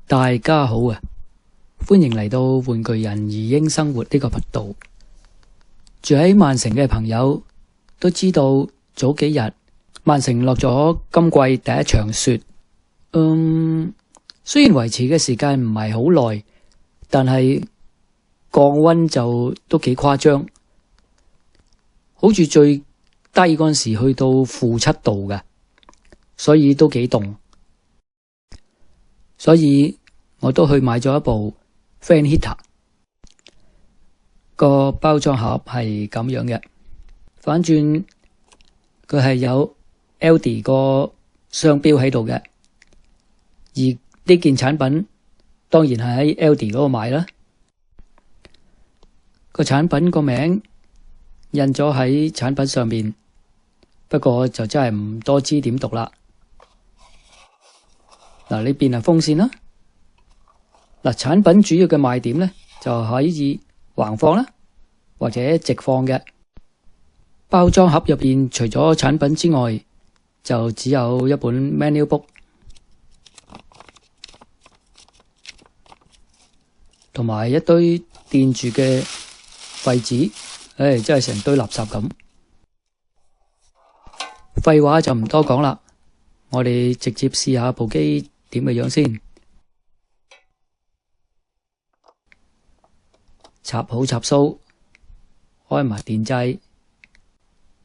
大家好啊！歡迎嚟到玩具人兒鷹生活呢個頻道。住喺曼城嘅朋友都知道，早幾日曼城落咗今季第一場雪。雖然維持嘅時間唔係好耐，但係降溫就都幾誇張，好似最低嗰陣時去到-7度嘅，所以都幾凍。所以我都去買咗一部 Fan Heater， 個包裝盒係咁樣嘅，反轉佢係有 Aldi 個商標喺度嘅，而呢件產品當然係喺 Aldi 嗰度買啦。個產品個名印咗喺產品上面，不過就真係唔多知點讀啦。嗱，呢邊係風扇啦。嗱，產品主要嘅賣點咧就可以橫放啦，或者直放嘅。包裝盒入邊除咗產品之外，就只有一本 menu book 同埋一堆墊住嘅廢紙，真係成堆垃圾咁。廢話就唔多講啦，我哋直接試下部機點嘅樣先。插好插蘇，開埋電掣。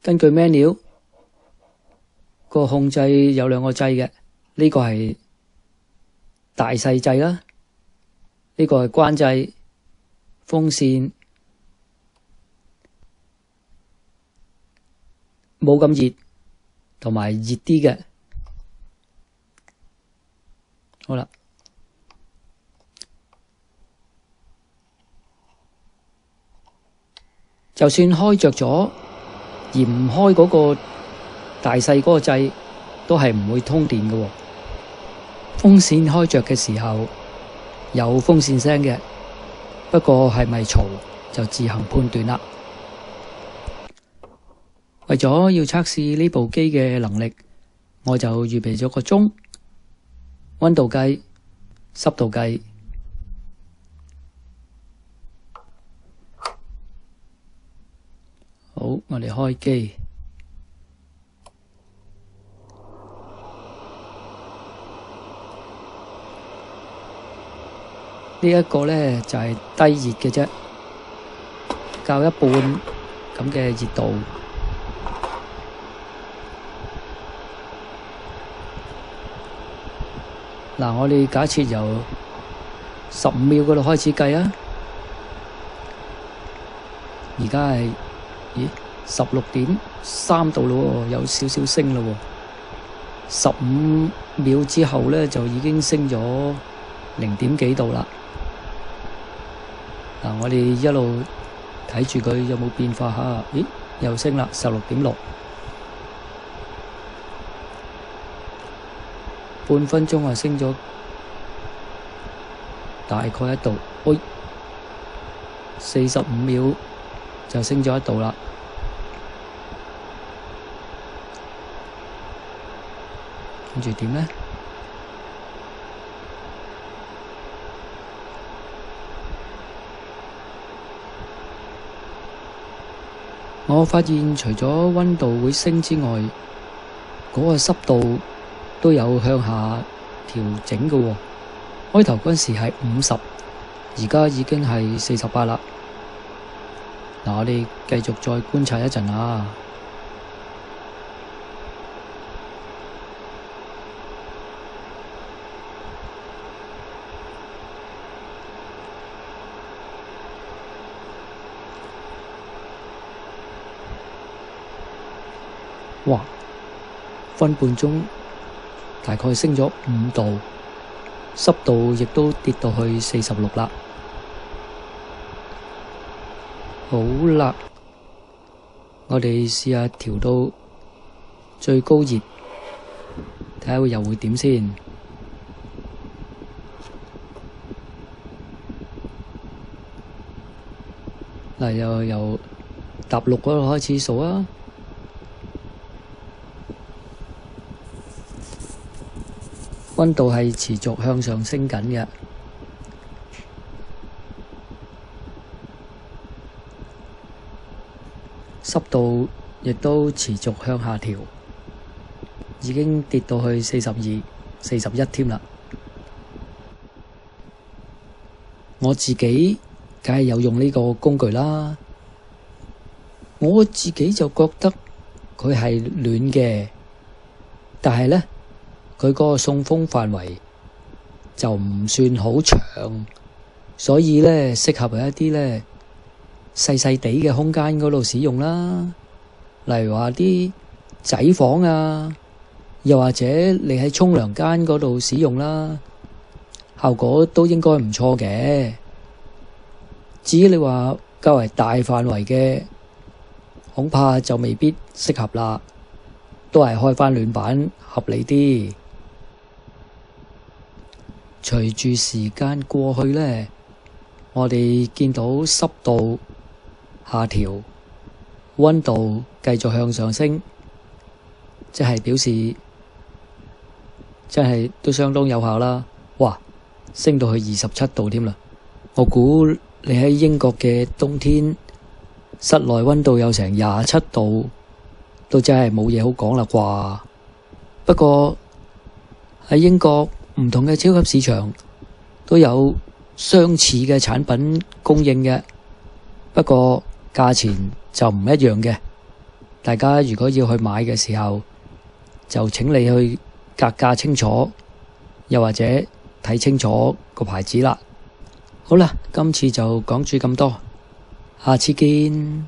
根據 menu 個控制有兩個掣嘅，呢個係大細掣啦，呢個係關掣。風扇冇咁熱，同埋熱啲嘅。好啦，就算開着咗而唔開嗰個大細嗰個掣，都係唔會通電嘅。風扇開着嘅時候有風扇聲嘅，不過係咪嘈就自行判斷啦。為咗要測試呢部機嘅能力，我就預備咗個鐘、溫度計、濕度計。好，我哋開機。呢一個呢就係低熱嘅啫，較一半咁嘅熱度。嗱，我哋假設由15秒嗰度開始計啊，而家係16.3度咯，有少少升咯。15秒之後呢，就已經升咗0點幾度啦。嗱，我哋一路睇住佢有冇變化下，又升啦，16.6。半分鐘啊，升咗大概1度，45秒就升咗1度啦。跟住點呢？我發現除咗溫度會升之外，嗰個濕度都有向下調整嘅喎。開頭嗰陣時係50，而家已經係48啦。嗱，我哋繼續再觀察一陣啊。哇！分半鐘大概升咗5度，濕度亦都跌到去46啦。好啦，我哋試下調到最高熱，睇下又會點先。嗱，又由踏6嗰度開始數啊。溫度係持續向上升緊嘅，濕度亦都持續向下調，已經跌到去42、41添啦。我自己梗係有用呢個工具啦，我自己就覺得佢係暖嘅，但係呢，佢嗰個送風範圍就唔算好長，所以呢，適合喺一啲呢細細地嘅空間嗰度使用啦，例如話啲仔房啊，又或者你喺沖涼間嗰度使用啦，效果都應該唔錯嘅。至於你話較為大範圍嘅，恐怕就未必適合啦，都係開返暖板合理啲。隨住時間過去呢，我哋見到濕度下調，溫度繼續向上升，即係表示真係都相當有效啦。哇，升到去27度添啦！我估你喺英國嘅冬天，室內溫度有成27度，都真係冇嘢好講啦啩。不過喺英國唔同嘅超級市場都有相似嘅產品供應嘅，不過價錢就唔一樣嘅。大家如果要去買嘅時候，就請你去格價清楚，又或者睇清楚個牌子啦。好啦，今次就講住咁多，下次見。